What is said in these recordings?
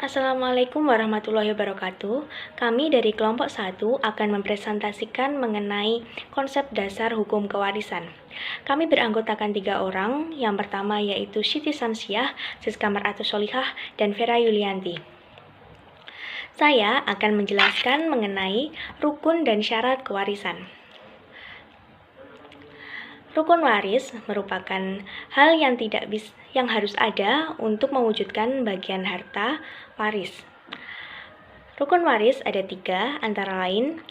Assalamualaikum warahmatullahi wabarakatuh. Kami dari kelompok 1 akan mempresentasikan mengenai konsep dasar hukum kewarisan. Kami beranggotakan 3 orang. Yang pertama yaitu Siti Samsiah, Siska Mar'atus Sholihah, dan Vera Yulianti. Saya akan menjelaskan mengenai rukun dan syarat kewarisan. Rukun waris merupakan hal yang harus ada untuk mewujudkan bagian harta waris. Rukun waris ada 3, antara lain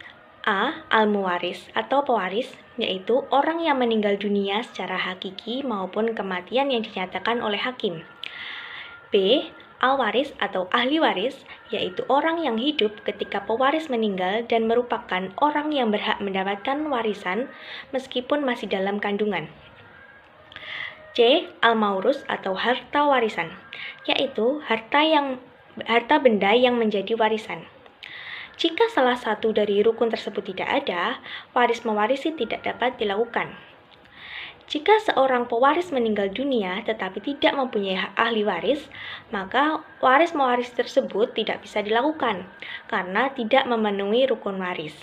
A. Al-muwaris atau pewaris, yaitu orang yang meninggal dunia secara hakiki maupun kematian yang dinyatakan oleh hakim. B. Al-waris atau ahli waris, yaitu orang yang hidup ketika pewaris meninggal dan merupakan orang yang berhak mendapatkan warisan meskipun masih dalam kandungan. C. Al-maurus atau harta warisan, yaitu harta benda yang menjadi warisan. Jika salah satu dari rukun tersebut tidak ada, waris mewarisi tidak dapat dilakukan. Jika seorang pewaris meninggal dunia tetapi tidak mempunyai ahli waris, maka waris mewarisi tersebut tidak bisa dilakukan karena tidak memenuhi rukun waris.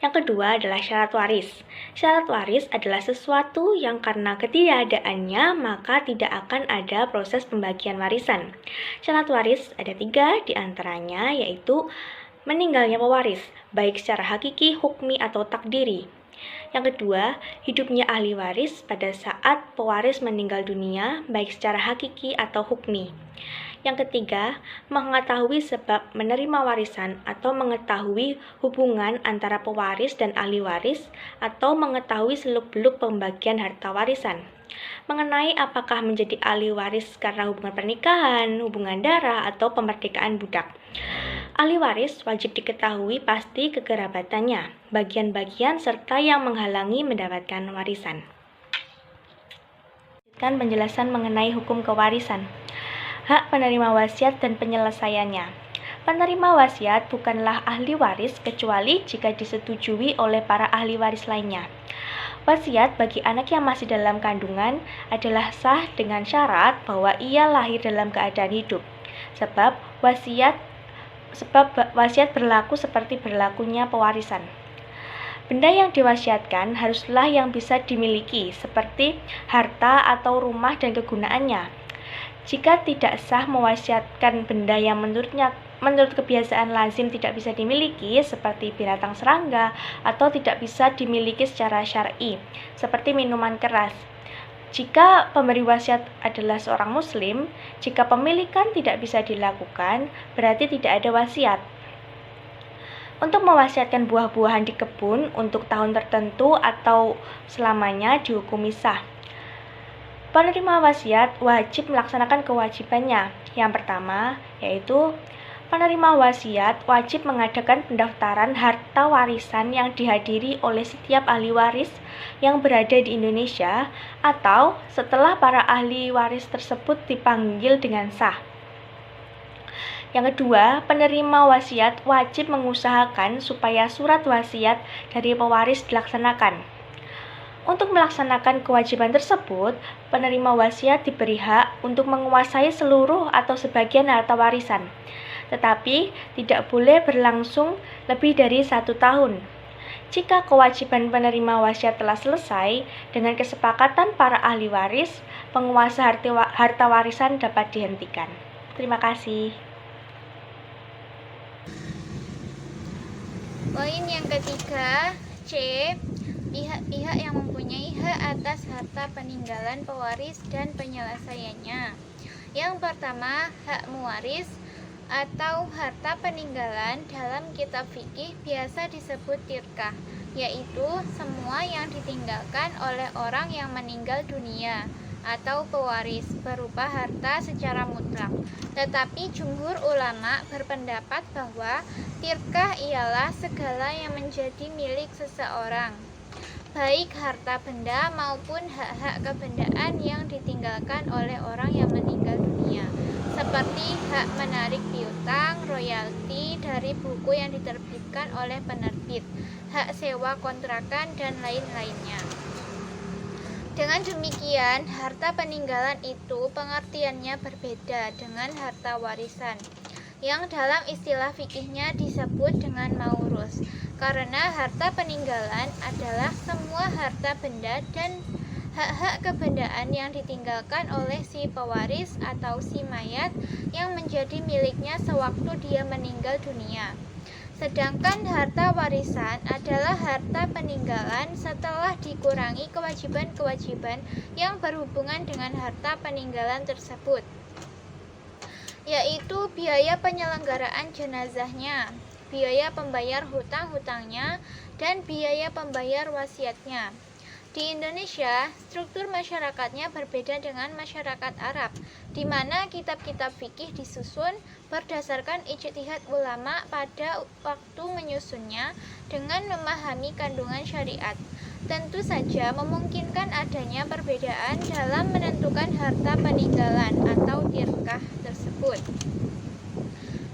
Yang kedua adalah syarat waris. Syarat waris adalah sesuatu yang karena ketidakadaannya maka tidak akan ada proses pembagian warisan. Syarat waris ada 3 diantaranya, yaitu meninggalnya pewaris, baik secara hakiki, hukmi, atau takdiri. Yang kedua, hidupnya ahli waris pada saat pewaris meninggal dunia, baik secara hakiki atau hukmi. Yang ketiga, mengetahui sebab menerima warisan atau mengetahui hubungan antara pewaris dan ahli waris atau mengetahui seluk-beluk pembagian harta warisan. Mengenai apakah menjadi ahli waris karena hubungan pernikahan, hubungan darah, atau pemerdekaan budak. Ahli waris wajib diketahui pasti kekerabatannya, bagian-bagian, serta yang menghalangi mendapatkan warisan. Penjelasan mengenai hukum kewarisan. Hak penerima wasiat dan penyelesaiannya. Penerima wasiat bukanlah ahli waris kecuali jika disetujui oleh para ahli waris lainnya. Wasiat bagi anak yang masih dalam kandungan adalah sah dengan syarat bahwa ia lahir dalam keadaan hidup. Sebab wasiat berlaku seperti berlakunya pewarisan. Benda yang diwasiatkan haruslah yang bisa dimiliki, seperti harta atau rumah dan kegunaannya. Jika tidak sah mewasiatkan benda yang menurut kebiasaan lazim tidak bisa dimiliki, seperti binatang serangga, atau tidak bisa dimiliki secara syar'i, seperti minuman keras. Jika pemberi wasiat adalah seorang muslim, jika pemilikan tidak bisa dilakukan, berarti tidak ada wasiat. Untuk mewasiatkan buah-buahan di kebun untuk tahun tertentu atau selamanya dihukumi sah. Penerima wasiat wajib melaksanakan kewajibannya. Yang pertama, yaitu penerima wasiat wajib mengadakan pendaftaran harta warisan yang dihadiri oleh setiap ahli waris yang berada di Indonesia atau setelah para ahli waris tersebut dipanggil dengan sah. Yang kedua, penerima wasiat wajib mengusahakan supaya surat wasiat dari pewaris dilaksanakan. Untuk melaksanakan kewajiban tersebut, penerima wasiat diberi hak untuk menguasai seluruh atau sebagian harta warisan, tetapi tidak boleh berlangsung lebih dari 1 tahun. Jika kewajiban penerima wasiat telah selesai, dengan kesepakatan para ahli waris, penguasa harta warisan dapat dihentikan. Terima kasih. Poin yang ketiga, C. Pihak-pihak yang mempunyai hak atas harta peninggalan pewaris dan penyelesaiannya. Yang pertama, hak muwaris atau harta peninggalan dalam kitab fikih biasa disebut tirkah, yaitu semua yang ditinggalkan oleh orang yang meninggal dunia atau pewaris berupa harta secara mutlak. Tetapi jumhur ulama berpendapat bahwa tirkah ialah segala yang menjadi milik seseorang, baik harta benda maupun hak-hak kebendaan yang ditinggalkan oleh orang yang meninggal dunia, seperti hak menarik piutang, royalti dari buku yang diterbitkan oleh penerbit, hak sewa kontrakan, dan lain-lainnya. Dengan demikian, harta peninggalan itu pengertiannya berbeda dengan harta warisan, yang dalam istilah fikihnya disebut dengan maurus. Karena harta peninggalan adalah semua harta benda dan hak-hak kebendaan yang ditinggalkan oleh si pewaris atau si mayat yang menjadi miliknya sewaktu dia meninggal dunia. Sedangkan harta warisan adalah harta peninggalan setelah dikurangi kewajiban-kewajiban yang berhubungan dengan harta peninggalan tersebut, yaitu biaya penyelenggaraan jenazahnya, biaya pembayar hutang-hutangnya, dan biaya pembayar wasiatnya. Di Indonesia, struktur masyarakatnya berbeda dengan masyarakat Arab, di mana kitab-kitab fikih disusun berdasarkan ijtihad ulama pada waktu menyusunnya dengan memahami kandungan syariat. Tentu saja memungkinkan adanya perbedaan dalam menentukan harta peninggalan atau tirkah tersebut.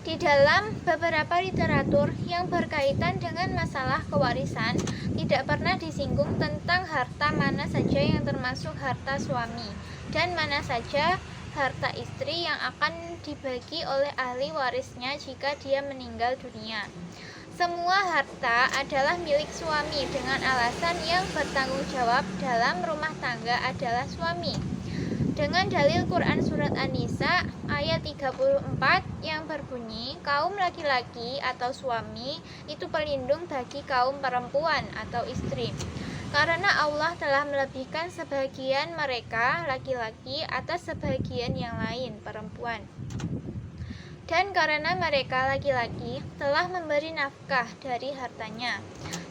Di dalam beberapa literatur yang berkaitan dengan masalah kewarisan, tidak pernah disinggung tentang harta mana saja yang termasuk harta suami dan mana saja harta istri yang akan dibagi oleh ahli warisnya jika dia meninggal dunia. Semua harta adalah milik suami dengan alasan yang bertanggung jawab dalam rumah tangga adalah suami. Dengan dalil Quran Surat An-Nisa ayat 34 yang berbunyi, kaum laki-laki atau suami itu pelindung bagi kaum perempuan atau istri. Karena Allah telah melebihkan sebagian mereka laki-laki atas sebagian yang lain perempuan. Dan karena mereka laki-laki telah memberi nafkah dari hartanya.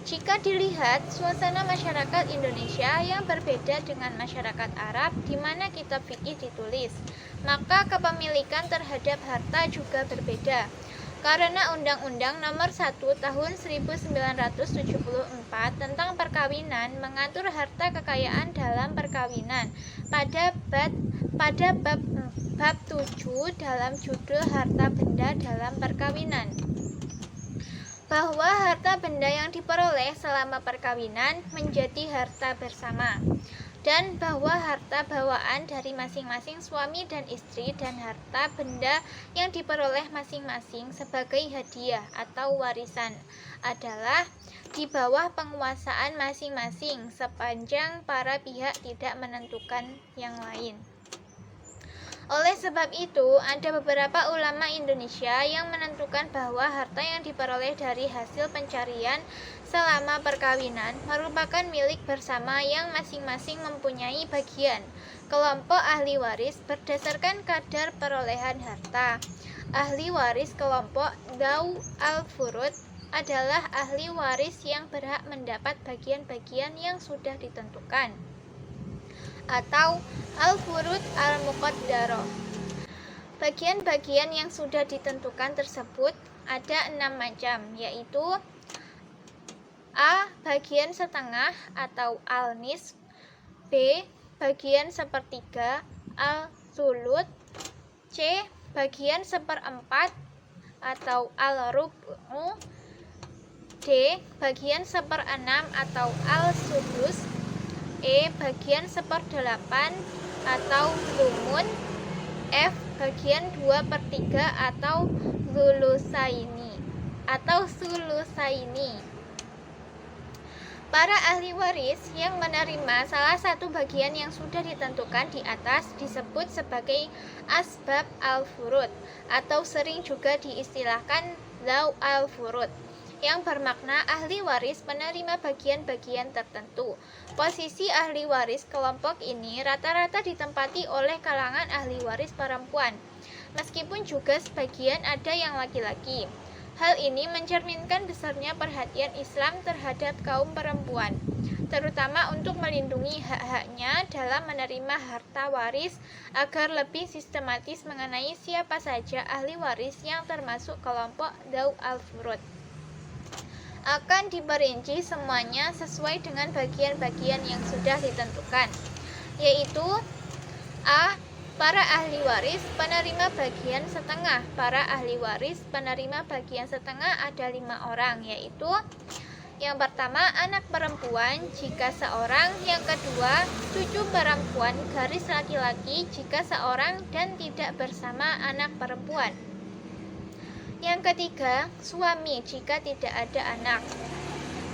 Jika dilihat suasana masyarakat Indonesia yang berbeda dengan masyarakat Arab di mana kitab fikih ditulis, maka kepemilikan terhadap harta juga berbeda. Karena Undang-Undang Nomor 1 Tahun 1974 tentang perkawinan mengatur harta kekayaan dalam perkawinan pada bab 7 dalam judul harta benda dalam perkawinan, bahwa harta benda yang diperoleh selama perkawinan menjadi harta bersama, dan bahwa harta bawaan dari masing-masing suami dan istri dan harta benda yang diperoleh masing-masing sebagai hadiah atau warisan adalah di bawah penguasaan masing-masing sepanjang para pihak tidak menentukan yang lain. Oleh sebab itu, ada beberapa ulama Indonesia yang menentukan bahwa harta yang diperoleh dari hasil pencarian selama perkawinan merupakan milik bersama yang masing-masing mempunyai bagian. Kelompok ahli waris berdasarkan kadar perolehan harta. Ahli waris kelompok Daw al-Furud adalah ahli waris yang berhak mendapat bagian-bagian yang sudah ditentukan, atau al-furud al-muqaddarah. Bagian-bagian yang sudah ditentukan tersebut ada 6 macam, yaitu A. Bagian setengah atau al-nisf, B. Bagian sepertiga al-thuluth, C. Bagian seperempat atau al-rub'u, D. Bagian seperenam atau al-sudus, E. Bagian seperdelapan atau lumun, F. Bagian 2/3 atau sulusaini. Para ahli waris yang menerima salah satu bagian yang sudah ditentukan di atas disebut sebagai asbab al-furud atau sering juga diistilahkan Daw al-Furud, yang bermakna ahli waris menerima bagian-bagian tertentu. Posisi ahli waris kelompok ini rata-rata ditempati oleh kalangan ahli waris perempuan, meskipun juga sebagian ada yang laki-laki. Hal ini mencerminkan besarnya perhatian Islam terhadap kaum perempuan, terutama untuk melindungi hak-haknya dalam menerima harta waris agar lebih sistematis mengenai siapa saja ahli waris yang termasuk kelompok Daw al-Furud. Akan diperinci semuanya sesuai dengan bagian-bagian yang sudah ditentukan, yaitu A. Para ahli waris penerima bagian setengah. Para ahli waris penerima bagian setengah ada 5 orang, yaitu Yang pertama, anak perempuan jika seorang. Yang kedua, cucu perempuan garis laki-laki jika seorang dan tidak bersama anak perempuan. Yang ketiga, suami jika tidak ada anak.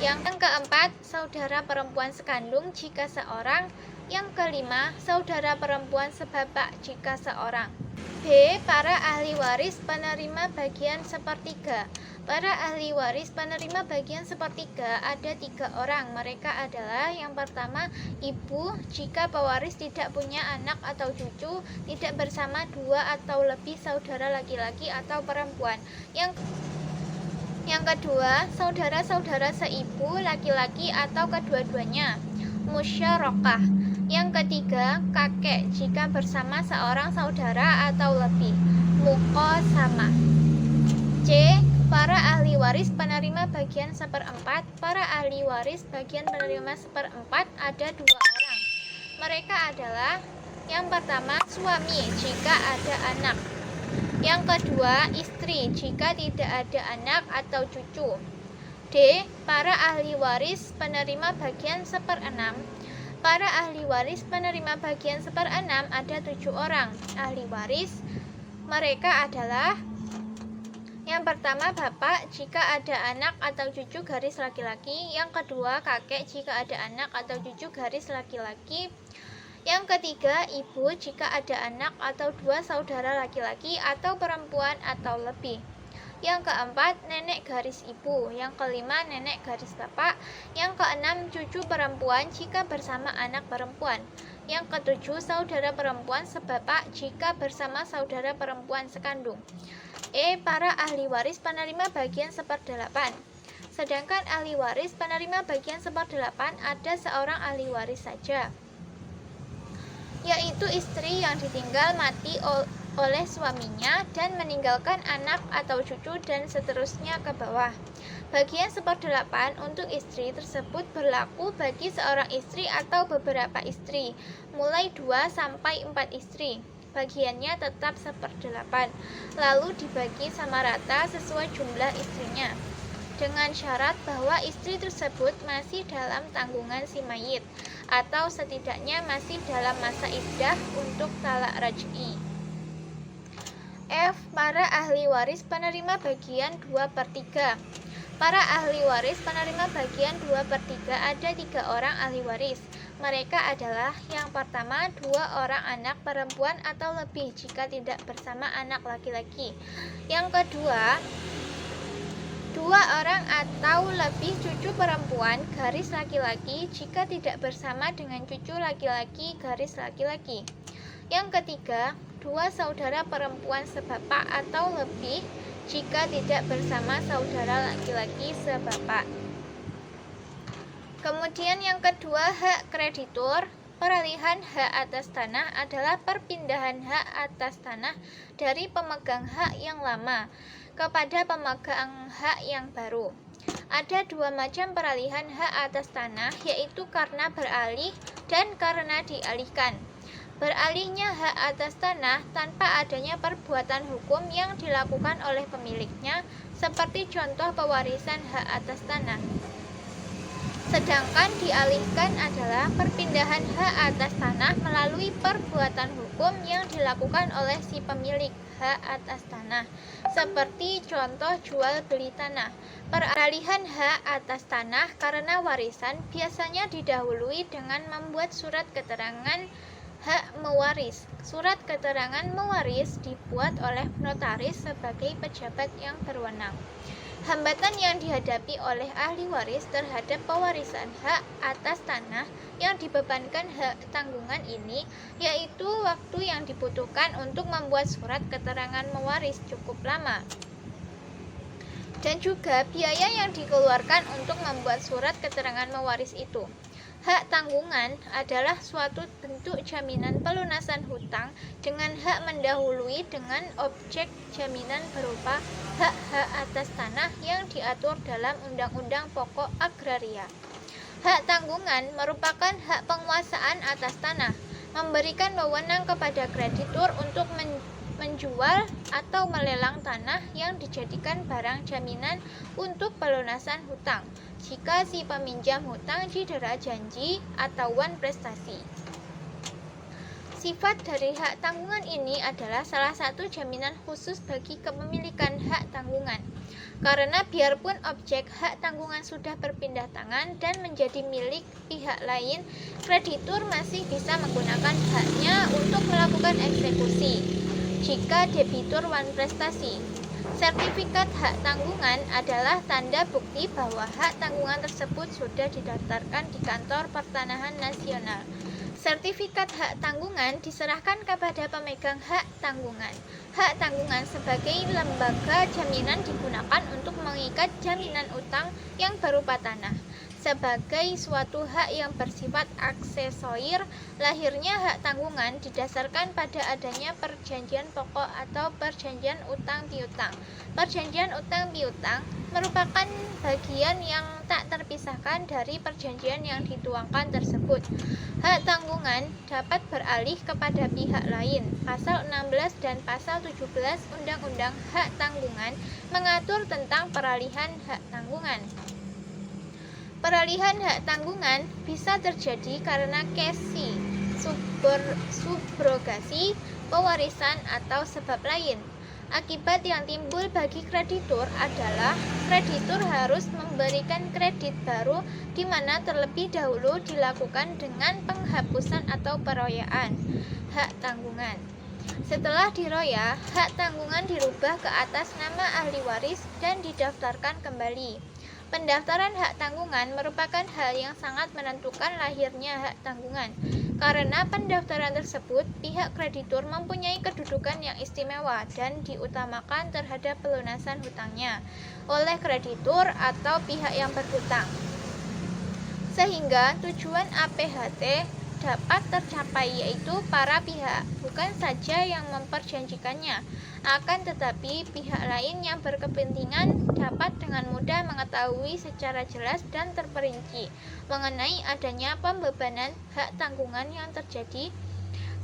Yang keempat, saudara perempuan sekandung jika seorang. Yang kelima, saudara perempuan sebapak jika seorang. B. Para ahli waris penerima bagian sepertiga. Para ahli waris penerima bagian sepertiga ada 3 orang. Mereka adalah yang pertama, ibu jika pewaris tidak punya anak atau cucu, tidak bersama 2 atau lebih saudara laki-laki atau perempuan. Yang kedua, saudara-saudara seibu laki-laki atau kedua-duanya, musyarakah. Yang ketiga, kakek jika bersama seorang saudara atau lebih, muqasamah. C. Para ahli waris penerima bagian seperempat. Para ahli waris bagian penerima seperempat ada 2 orang. Mereka adalah yang pertama, suami jika ada anak. Yang kedua, istri jika tidak ada anak atau cucu. D. Para ahli waris penerima bagian seperenam. Para ahli waris penerima bagian seperenam ada 7 orang. Ahli waris mereka adalah yang pertama, bapak jika ada anak atau cucu garis laki-laki. Yang kedua, kakek jika ada anak atau cucu garis laki-laki. Yang ketiga, ibu jika ada anak atau 2 saudara laki-laki atau perempuan atau lebih. Yang keempat, nenek garis ibu. Yang kelima, nenek garis bapak. Yang keenam, cucu perempuan jika bersama anak perempuan. Yang ketujuh, saudara perempuan sebapak jika bersama saudara perempuan sekandung. E. Para ahli waris penerima bagian seperdelapan. Sedangkan ahli waris penerima bagian seperdelapan ada seorang ahli waris saja, yaitu istri yang ditinggal mati oleh suaminya dan meninggalkan anak atau cucu dan seterusnya ke bawah. Bagian seperdelapan untuk istri tersebut berlaku bagi seorang istri atau beberapa istri, mulai 2 sampai 4 istri. Bagiannya tetap seperdelapan, lalu dibagi sama rata sesuai jumlah istrinya, dengan syarat bahwa istri tersebut masih dalam tanggungan si mayit, atau setidaknya masih dalam masa iddah untuk talak raj'i. F. Para ahli waris penerima bagian 2/3. Para ahli waris penerima bagian 2/3 ada 3 orang ahli waris. Mereka adalah yang pertama, 2 orang anak perempuan atau lebih jika tidak bersama anak laki-laki. Yang kedua, 2 orang atau lebih cucu perempuan garis laki-laki jika tidak bersama dengan cucu laki-laki garis laki-laki. Yang ketiga, 2 saudara perempuan sebapak atau lebih jika tidak bersama saudara laki-laki sebapak. Kemudian yang kedua, hak kreditur. Peralihan hak atas tanah adalah perpindahan hak atas tanah dari pemegang hak yang lama kepada pemegang hak yang baru. Ada 2 macam peralihan hak atas tanah, yaitu karena beralih dan karena dialihkan. Beralihnya hak atas tanah tanpa adanya perbuatan hukum yang dilakukan oleh pemiliknya, seperti contoh pewarisan hak atas tanah. Sedangkan dialihkan adalah perpindahan hak atas tanah melalui perbuatan hukum yang dilakukan oleh si pemilik hak atas tanah, seperti contoh jual beli tanah. Peralihan hak atas tanah karena warisan biasanya didahului dengan membuat surat keterangan hak mewaris. Surat keterangan mewaris dibuat oleh notaris sebagai pejabat yang berwenang. Hambatan yang dihadapi oleh ahli waris terhadap pewarisan hak atas tanah yang dibebankan hak tanggungan ini, yaitu waktu yang dibutuhkan untuk membuat surat keterangan mewaris cukup lama, dan juga biaya yang dikeluarkan untuk membuat surat keterangan mewaris itu. Hak tanggungan adalah suatu bentuk jaminan pelunasan hutang dengan hak mendahului dengan objek jaminan berupa hak-hak atas tanah yang diatur dalam Undang-Undang Pokok Agraria. Hak tanggungan merupakan hak penguasaan atas tanah, memberikan wewenang kepada kreditur untuk menjual atau melelang tanah yang dijadikan barang jaminan untuk pelunasan hutang jika si peminjam hutang cedera janji atau wan prestasi. Sifat dari hak tanggungan ini adalah salah satu jaminan khusus bagi kepemilikan hak tanggungan. Karena biarpun objek hak tanggungan sudah berpindah tangan dan menjadi milik pihak lain, kreditur masih bisa menggunakan haknya untuk melakukan eksekusi jika debitur wan prestasi. Sertifikat hak tanggungan adalah tanda bukti bahwa hak tanggungan tersebut sudah didaftarkan di Kantor Pertanahan Nasional. Sertifikat hak tanggungan diserahkan kepada pemegang hak tanggungan. Hak tanggungan sebagai lembaga jaminan digunakan untuk mengikat jaminan utang yang berupa tanah. Sebagai suatu hak yang bersifat aksesorir, lahirnya hak tanggungan didasarkan pada adanya perjanjian pokok atau perjanjian utang piutang. Perjanjian utang piutang merupakan bagian yang tak terpisahkan dari perjanjian yang dituangkan tersebut. Hak tanggungan dapat beralih kepada pihak lain. Pasal 16 dan pasal 17 Undang-Undang Hak Tanggungan mengatur tentang peralihan hak tanggungan. Peralihan hak tanggungan bisa terjadi karena cesi, subrogasi, pewarisan, atau sebab lain. Akibat yang timbul bagi kreditur adalah kreditur harus memberikan kredit baru di mana terlebih dahulu dilakukan dengan penghapusan atau peroyaan hak tanggungan. Setelah diroya, hak tanggungan dirubah ke atas nama ahli waris dan didaftarkan kembali. Pendaftaran hak tanggungan merupakan hal yang sangat menentukan lahirnya hak tanggungan. Karena pendaftaran tersebut, pihak kreditur mempunyai kedudukan yang istimewa dan diutamakan terhadap pelunasan hutangnya oleh kreditur atau pihak yang berhutang. Sehingga tujuan APHT dapat tercapai, yaitu para pihak bukan saja yang memperjanjikannya, akan tetapi pihak lain yang berkepentingan dapat dengan mudah mengetahui secara jelas dan terperinci mengenai adanya pembebanan hak tanggungan yang terjadi,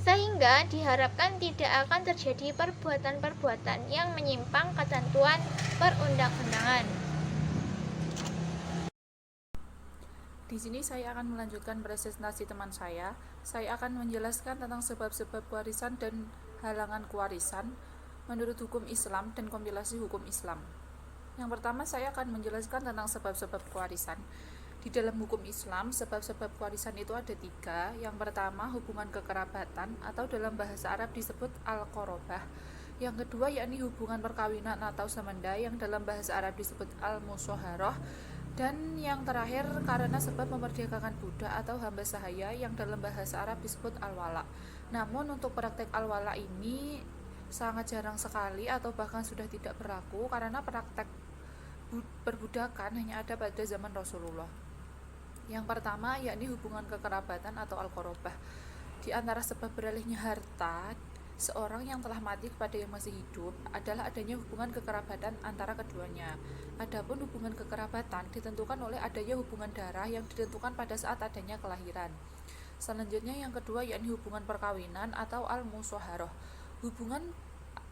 sehingga diharapkan tidak akan terjadi perbuatan-perbuatan yang menyimpang ketentuan perundang-undangan. Di sini saya akan melanjutkan presentasi teman saya. Saya akan menjelaskan tentang sebab-sebab kewarisan dan halangan kewarisan menurut hukum Islam dan kompilasi hukum Islam. Yang pertama, saya akan menjelaskan tentang sebab-sebab kewarisan. Di dalam hukum Islam, sebab-sebab kewarisan itu ada 3. Yang pertama, hubungan kekerabatan atau dalam bahasa Arab disebut al-qorobah. Yang kedua, yakni hubungan perkawinan atau semenda yang dalam bahasa Arab disebut al-musyaharah. Dan yang terakhir, karena sebab memerdekakan budak atau hamba sahaya yang dalam bahasa Arab disebut al-wala. Namun untuk praktek al-wala ini sangat jarang sekali atau bahkan sudah tidak berlaku karena praktek perbudakan hanya ada pada zaman Rasulullah. Yang pertama, yakni hubungan kekerabatan atau al-qorobah. Di antara sebab beralihnya harta seorang yang telah mati kepada yang masih hidup adalah adanya hubungan kekerabatan antara keduanya. Adapun hubungan kekerabatan ditentukan oleh adanya hubungan darah yang ditentukan pada saat adanya kelahiran. Selanjutnya yang kedua, yakni hubungan perkawinan atau al-musyaharah. Hubungan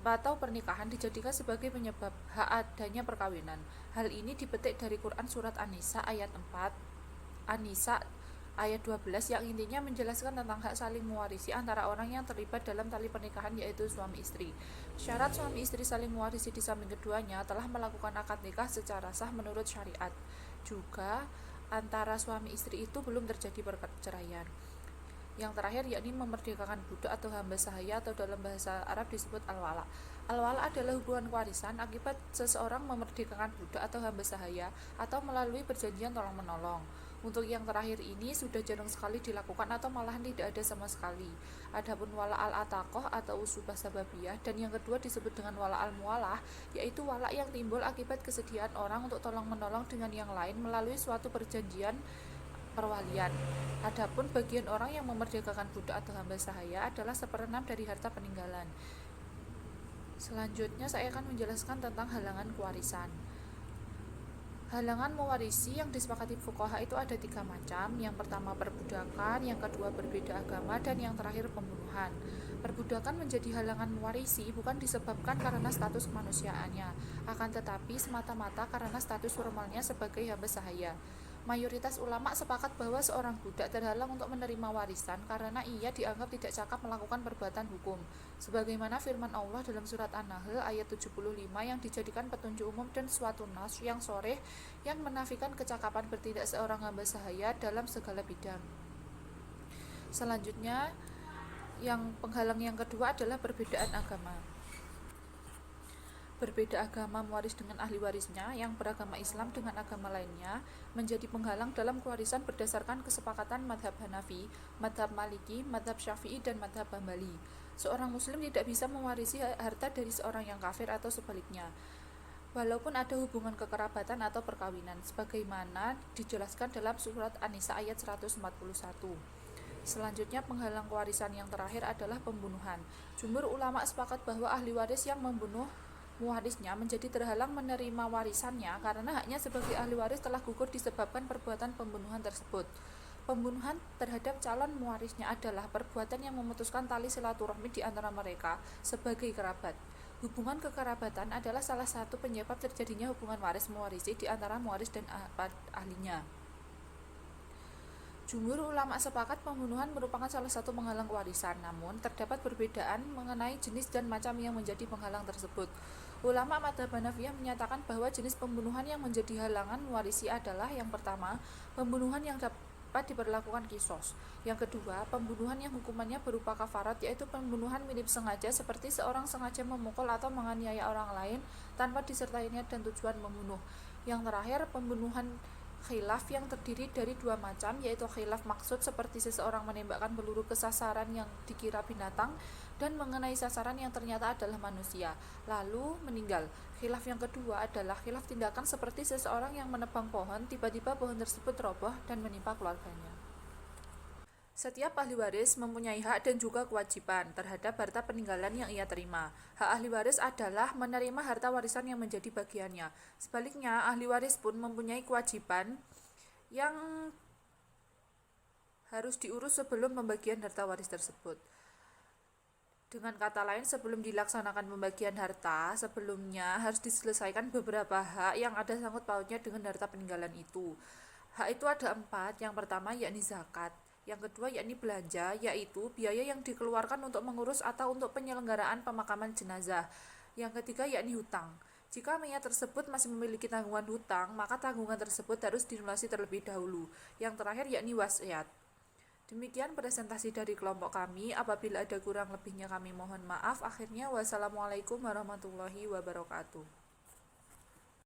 atau pernikahan dijadikan sebagai penyebab hak adanya perkawinan. Hal ini dipetik dari Quran surat An-Nisa ayat 4, An-Nisa ayat 12 yang intinya menjelaskan tentang hak saling mewarisi antara orang yang terlibat dalam tali pernikahan, yaitu suami istri. Syarat suami istri saling mewarisi di samping keduanya telah melakukan akad nikah secara sah menurut syariat. Juga antara suami istri itu belum terjadi perceraian. Yang terakhir, yakni memerdekakan budak atau hamba sahaya atau dalam bahasa Arab disebut al-wala. Al-wala adalah hubungan warisan akibat seseorang memerdekakan budak atau hamba sahaya atau melalui perjanjian tolong-menolong. Untuk yang terakhir ini sudah jarang sekali dilakukan atau malahan tidak ada sama sekali. Adapun wala al-ataqah atau usubah sababiyah, dan yang kedua disebut dengan wala al-muwalah, yaitu wala yang timbul akibat kesediaan orang untuk tolong-menolong dengan yang lain melalui suatu perjanjian perwalian. Adapun bagian orang yang memerdekakan budak atau hamba sahaya adalah 1/6 dari harta peninggalan. Selanjutnya saya akan menjelaskan tentang halangan kewarisan. Halangan mewarisi yang disepakati fuqaha itu ada 3 macam. Yang pertama perbudakan, yang kedua berbeda agama, dan yang terakhir pembunuhan. Perbudakan menjadi halangan mewarisi bukan disebabkan karena status kemanusiaannya, akan tetapi semata-mata karena status formalnya sebagai hamba sahaya. Mayoritas ulama sepakat bahwa seorang budak terhalang untuk menerima warisan karena ia dianggap tidak cakap melakukan perbuatan hukum. Sebagaimana firman Allah dalam surat An-Nahl ayat 75 yang dijadikan petunjuk umum dan suatu nas yang sharih yang menafikan kecakapan bertindak seorang hamba sahaya dalam segala bidang. Selanjutnya, yang penghalang yang kedua adalah perbedaan agama. Berbeda agama mewaris dengan ahli warisnya yang beragama Islam dengan agama lainnya menjadi penghalang dalam kewarisan berdasarkan kesepakatan madhab Hanafi, madhab Maliki, madhab Syafi'i, dan madhab Hambali. Seorang muslim tidak bisa mewarisi harta dari seorang yang kafir atau sebaliknya, walaupun ada hubungan kekerabatan atau perkawinan, sebagaimana dijelaskan dalam surat An-Nisa ayat 141. Selanjutnya, penghalang kewarisan yang terakhir adalah pembunuhan. Jumhur ulama sepakat bahwa ahli waris yang membunuh mewarisnya menjadi terhalang menerima warisannya karena haknya sebagai ahli waris telah gugur disebabkan perbuatan pembunuhan tersebut. Pembunuhan terhadap calon mewarisnya adalah perbuatan yang memutuskan tali silaturahmi di antara mereka sebagai kerabat. Hubungan kekerabatan adalah salah satu penyebab terjadinya hubungan waris mewarisi di antara mewaris dan ahlinya. Jumhur ulama sepakat pembunuhan merupakan salah satu penghalang warisan, namun terdapat perbedaan mengenai jenis dan macam yang menjadi penghalang tersebut. Ulama madhab Hanafiyah menyatakan bahwa jenis pembunuhan yang menjadi halangan mewarisi adalah yang pertama, pembunuhan yang dapat diberlakukan kisos. Yang kedua, pembunuhan yang hukumannya berupa kafarat, yaitu pembunuhan mirip sengaja seperti seorang sengaja memukul atau menganiaya orang lain tanpa disertai niat dan tujuan membunuh. Yang terakhir, pembunuhan khilaf yang terdiri dari 2 macam, yaitu khilaf maksud seperti seseorang menembakkan peluru ke sasaran yang dikira binatang dan mengenai sasaran yang ternyata adalah manusia, lalu meninggal. Khilaf yang kedua adalah khilaf tindakan seperti seseorang yang menebang pohon, tiba-tiba pohon tersebut roboh dan menimpa keluarganya. Setiap ahli waris mempunyai hak dan juga kewajiban terhadap harta peninggalan yang ia terima. Hak ahli waris adalah menerima harta warisan yang menjadi bagiannya. Sebaliknya, ahli waris pun mempunyai kewajiban yang harus diurus sebelum pembagian harta waris tersebut. Dengan kata lain, sebelum dilaksanakan pembagian harta, sebelumnya harus diselesaikan beberapa hak yang ada sangkut pautnya dengan harta peninggalan itu. Hak itu ada 4. Yang pertama yakni zakat. Yang kedua yakni belanja, yaitu biaya yang dikeluarkan untuk mengurus atau untuk penyelenggaraan pemakaman jenazah. Yang ketiga yakni hutang. Jika mayat tersebut masih memiliki tanggungan hutang, maka tanggungan tersebut harus dilunasi terlebih dahulu. Yang terakhir yakni wasiat. Demikian presentasi dari kelompok kami. Apabila ada kurang lebihnya kami mohon maaf. Akhirnya, wassalamualaikum warahmatullahi wabarakatuh.